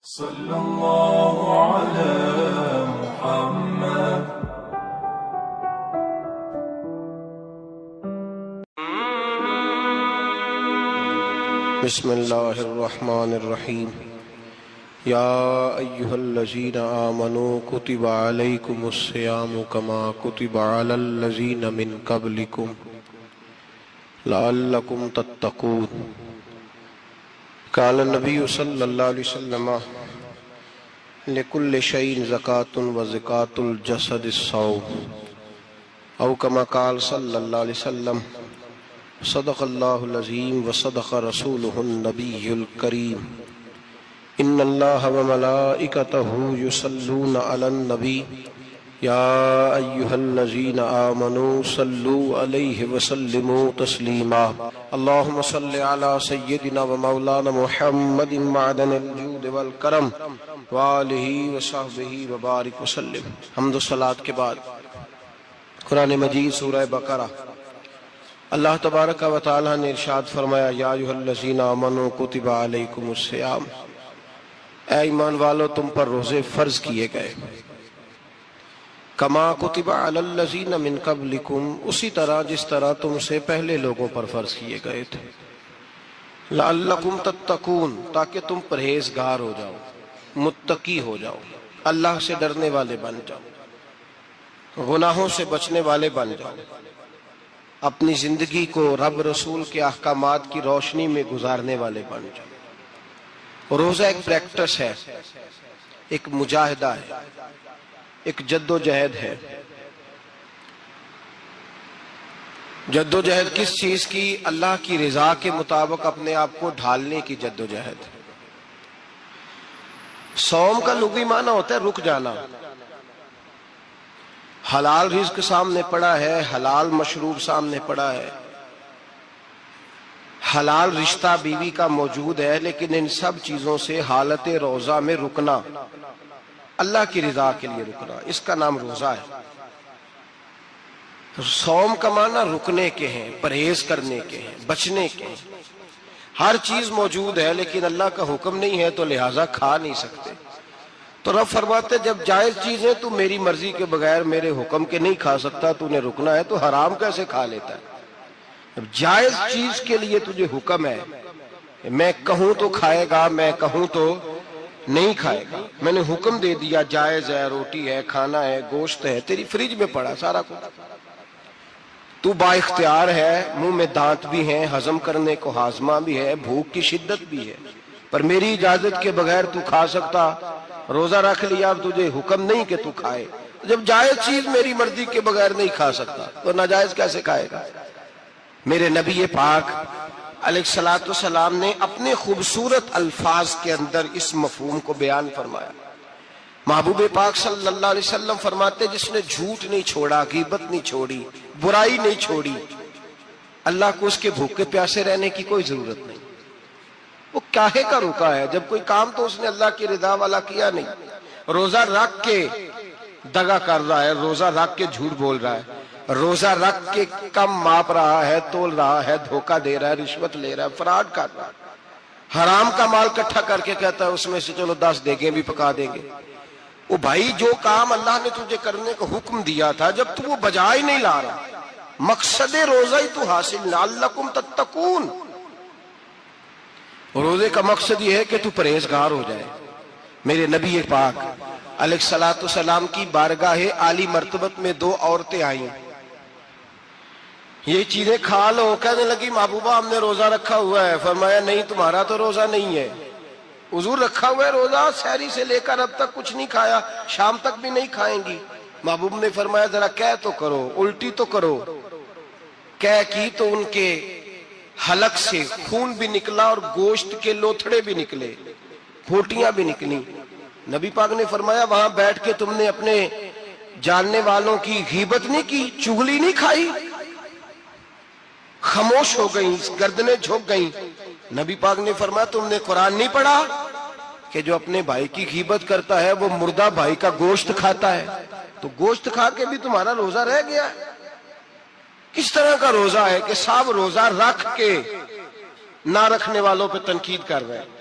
صلى الله على محمد. بسم اللہ الرحمن الرحیم. یا ایہا الذین آمنوا کتب علیکم الصیام کما کتب علی الذین من قبلکم لعلکم تتقون. قال النبی صلی اللہ علیہ وسلم لکل شیء زکاۃ وزکاۃ الجسد الصوم او کما قال صلی اللہ علیہ وسلم صدق اللہ العظیم وصدق رسولہ النبی الکریم. ان اللہ وملائکتہ یصلون علی النبی یا ایہا الذین آمنوا صلوا علیہ وسلموا تسلیما. اللہم صل علی سیدنا ومولانا محمد معدن الجود والکرم وآلہ وصحبہ وبارک وسلم. حمد و صلاۃ کے بعد قرآن مجید سورہ بقرہ. اللہ تبارک و تعالی نے ارشاد فرمایا یا ایھا الذین آمنوا کتب علیکم الصیام. اے ایمان والو تم پر روزے فرض کیے گئے. کما کتب علی الذین من قبلکم اسی طرح جس طرح تم سے پہلے لوگوں پر فرض کیے گئے تھے. لعلکم تتقون تاکہ تم پرہیزگار ہو جاؤ، متقی ہو جاؤ، اللہ سے ڈرنے والے بن جاؤ، گناہوں سے بچنے والے بن جاؤ، اپنی زندگی کو رب رسول کے احکامات کی روشنی میں گزارنے والے بن جاؤ. روزہ ایک پریکٹس ہے، ایک مجاہدہ ہے، ایک جد و جہد ہے. جد و جہد کس چیز کی؟ اللہ کی رضا کے مطابق اپنے آپ کو ڈھالنے کی جد و جہد. صوم کا لغوی معنی ہوتا ہے رک جانا. حلال رزق سامنے پڑا ہے، حلال مشروب سامنے پڑا ہے، حلال رشتہ بیوی کا موجود ہے، لیکن ان سب چیزوں سے حالت روزہ میں رکنا، اللہ کی رضا کے لیے رکنا، اس کا نام روزہ ہے. صوم کا معنی رکنے کے ہیں، پرہیز کرنے کے ہیں، بچنے کے ہیں. ہر چیز موجود ہے لیکن اللہ کا حکم نہیں ہے تو لہٰذا کھا نہیں سکتے. تو رب فرماتے جب جائز چیز ہے تو میری مرضی کے بغیر میرے حکم کے نہیں کھا سکتا، تو نے رکنا ہے تو حرام کیسے کھا لیتا ہے؟ جب جائز چیز کے لیے تجھے حکم ہے، میں کہوں تو کھائے گا، میں کہوں تو نہیں کھائے گا. میں نے حکم دے دیا جائز ہے، روٹی ہے، کھانا ہے، گوشت ہے، تیری فریج میں پڑا سارا کچھ، تو با اختیار ہے، منہ میں دانت بھی ہیں، ہضم کرنے کو ہاضمہ بھی ہے، بھوک کی شدت بھی ہے، پر میری اجازت کے بغیر تو کھا سکتا. روزہ رکھ لیا، اب تجھے حکم نہیں کہ تو کھائے. جب جائز چیز میری مرضی کے بغیر نہیں کھا سکتا تو ناجائز کیسے کھائے گا؟ میرے نبی پاک علیہ الصلوۃ والسلام نے اپنے خوبصورت الفاظ کے اندر اس مفہوم کو بیان فرمایا. محبوب پاک صلی اللہ علیہ وسلم فرماتے جس نے جھوٹ نہیں چھوڑا، غیبت نہیں چھوڑی، برائی نہیں چھوڑی، اللہ کو اس کے بھوکے پیاسے رہنے کی کوئی ضرورت نہیں. وہ کاہے کا رکا ہے؟ جب کوئی کام تو اس نے اللہ کی رضا والا کیا نہیں. روزہ رکھ کے دغا کر رہا ہے، روزہ رکھ کے جھوٹ بول رہا ہے، روزہ رکھ کے کم ماپ رہا ہے، تول رہا ہے، دھوکہ دے رہا ہے، رشوت لے رہا ہے، فراڈ کر رہا ہے، حرام کا مال اکٹھا کر کے کہتا ہے اس میں سے چلو 10 دیگیں بھی پکا دیں گے. وہ بھائی جو کام اللہ نے تجھے کرنے کو حکم دیا تھا جب تو وہ بجا ہی نہیں لا رہا، مقصد روزہ ہی تو حاصل لعلکم تتقون. روزے کا مقصد یہ ہے کہ تو پرہیزگار ہو جائے. میرے نبی پاک علیہ الصلوۃ والسلام کی بارگاہ عالی مرتبت میں 2 عورتیں آئیں. یہ چیزیں کھا لو. کہنے لگی محبوبہ ہم نے روزہ رکھا ہوا ہے. فرمایا نہیں تمہارا تو روزہ نہیں ہے. حضور رکھا ہوا ہے روزہ، سحری سے لے کر اب تک کچھ نہیں کھایا، شام تک بھی نہیں کھائیں گی. محبوب نے فرمایا ذرا کہہ تو کرو، الٹی تو کرو. کہہ کی تو ان کے حلق سے خون بھی نکلا اور گوشت کے لوتھڑے بھی نکلے، پھوٹیاں بھی نکلی. نبی پاک نے فرمایا وہاں بیٹھ کے تم نے اپنے جاننے والوں کی غیبت نہیں کی، چغلی نہیں کھائی؟ خاموش ہو گئیں، گردنیں جھک گئیں. نبی پاک نے فرمایا تم نے قرآن نہیں پڑھا کہ جو اپنے بھائی کی غیبت کرتا ہے وہ مردہ بھائی کا گوشت کھاتا ہے؟ تو گوشت کھا کے بھی تمہارا روزہ رہ گیا ہے. کس طرح کا روزہ ہے کہ صاحب روزہ رکھ کے نہ رکھنے والوں پہ تنقید کر رہے ہیں.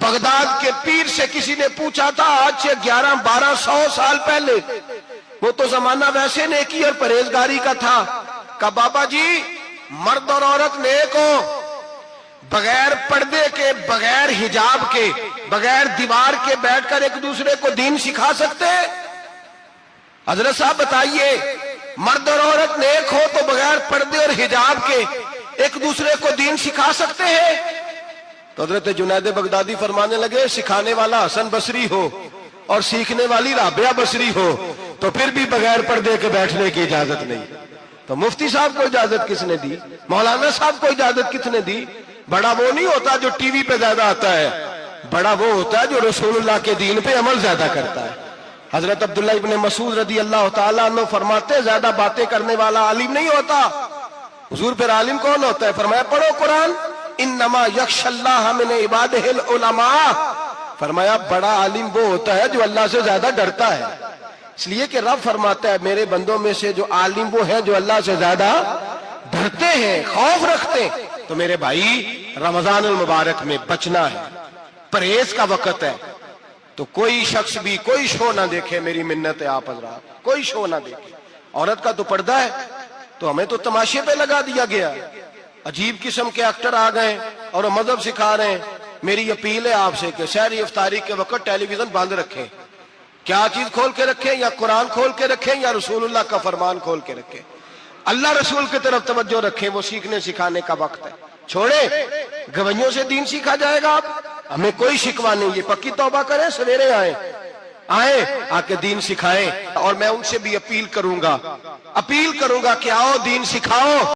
بغداد کے پیر سے کسی نے پوچھا تھا آج سے 1100-1200 سال پہلے، وہ تو زمانہ ویسے نیکی اور پرہیزگاری کا تھا، کہا بابا جی مرد اور عورت نیک ہو، بغیر پردے کے، بغیر حجاب کے، بغیر دیوار کے بیٹھ کر ایک دوسرے کو دین سکھا سکتے ہیں؟ حضرت صاحب بتائیے، مرد اور عورت نیک ہو تو بغیر پردے اور حجاب کے ایک دوسرے کو دین سکھا سکتے ہیں؟ تو حضرت جنید بغدادی فرمانے لگے سکھانے والا حسن بصری ہو اور سیکھنے والی رابعہ بصری ہو تو پھر بھی بغیر پردے کے بیٹھنے کی اجازت نہیں۔ تو مفتی صاحب کو اجازت کس نے دی؟ مولانا صاحب کو اجازت کس نے دی؟ بڑا وہ نہیں ہوتا جو ٹی وی پہ زیادہ آتا ہے، بڑا وہ ہوتا ہے جو رسول اللہ کے دین پہ عمل زیادہ کرتا ہے۔ حضرت عبداللہ ابن مسعود رضی اللہ تعالیٰ عنہ فرماتے زیادہ باتیں کرنے والا عالم نہیں ہوتا۔ حضور پھر عالم کون ہوتا ہے؟ فرمایا پڑھو قرآن، انما یخشی اللہ من عبادہ العلماء، فرمایا بڑا عالم وہ ہوتا ہے جو اللہ سے زیادہ ڈرتا ہے، اس لیے کہ رب فرماتا ہے میرے بندوں میں سے جو عالم وہ ہیں جو اللہ سے زیادہ ڈرتے ہیں، خوف رکھتے ہیں۔ تو میرے بھائی رمضان المبارک میں بچنا ہے، پرہیز کا وقت ہے، تو کوئی شخص بھی کوئی شو نہ دیکھے، میری منت ہے آپ حضرات، کوئی شو نہ دیکھے۔ عورت کا تو پردہ ہے تو ہمیں تو تماشے پہ لگا دیا گیا، عجیب قسم کے ایکٹر آ گئے اور وہ مذہب سکھا رہے ہیں۔ میری اپیل ہے آپ سے کہ سحری افطاری کے وقت ٹیلی ویژن بند رکھیں، کیا چیز کھول کے رکھیں؟ یا قرآن کھول کے رکھیں یا رسول اللہ کا فرمان کھول کے رکھیں، اللہ رسول کی طرف توجہ رکھیں، وہ سیکھنے سکھانے کا وقت ہے۔ چھوڑے گویوں سے دین سیکھا جائے گا، ہمیں کوئی شکوہ نہیں، یہ پکی توبہ کریں، سویرے آئیں آ کے دین سکھائیں۔ اور میں ان سے بھی اپیل کروں گا کہ آؤ دین سکھاؤ۔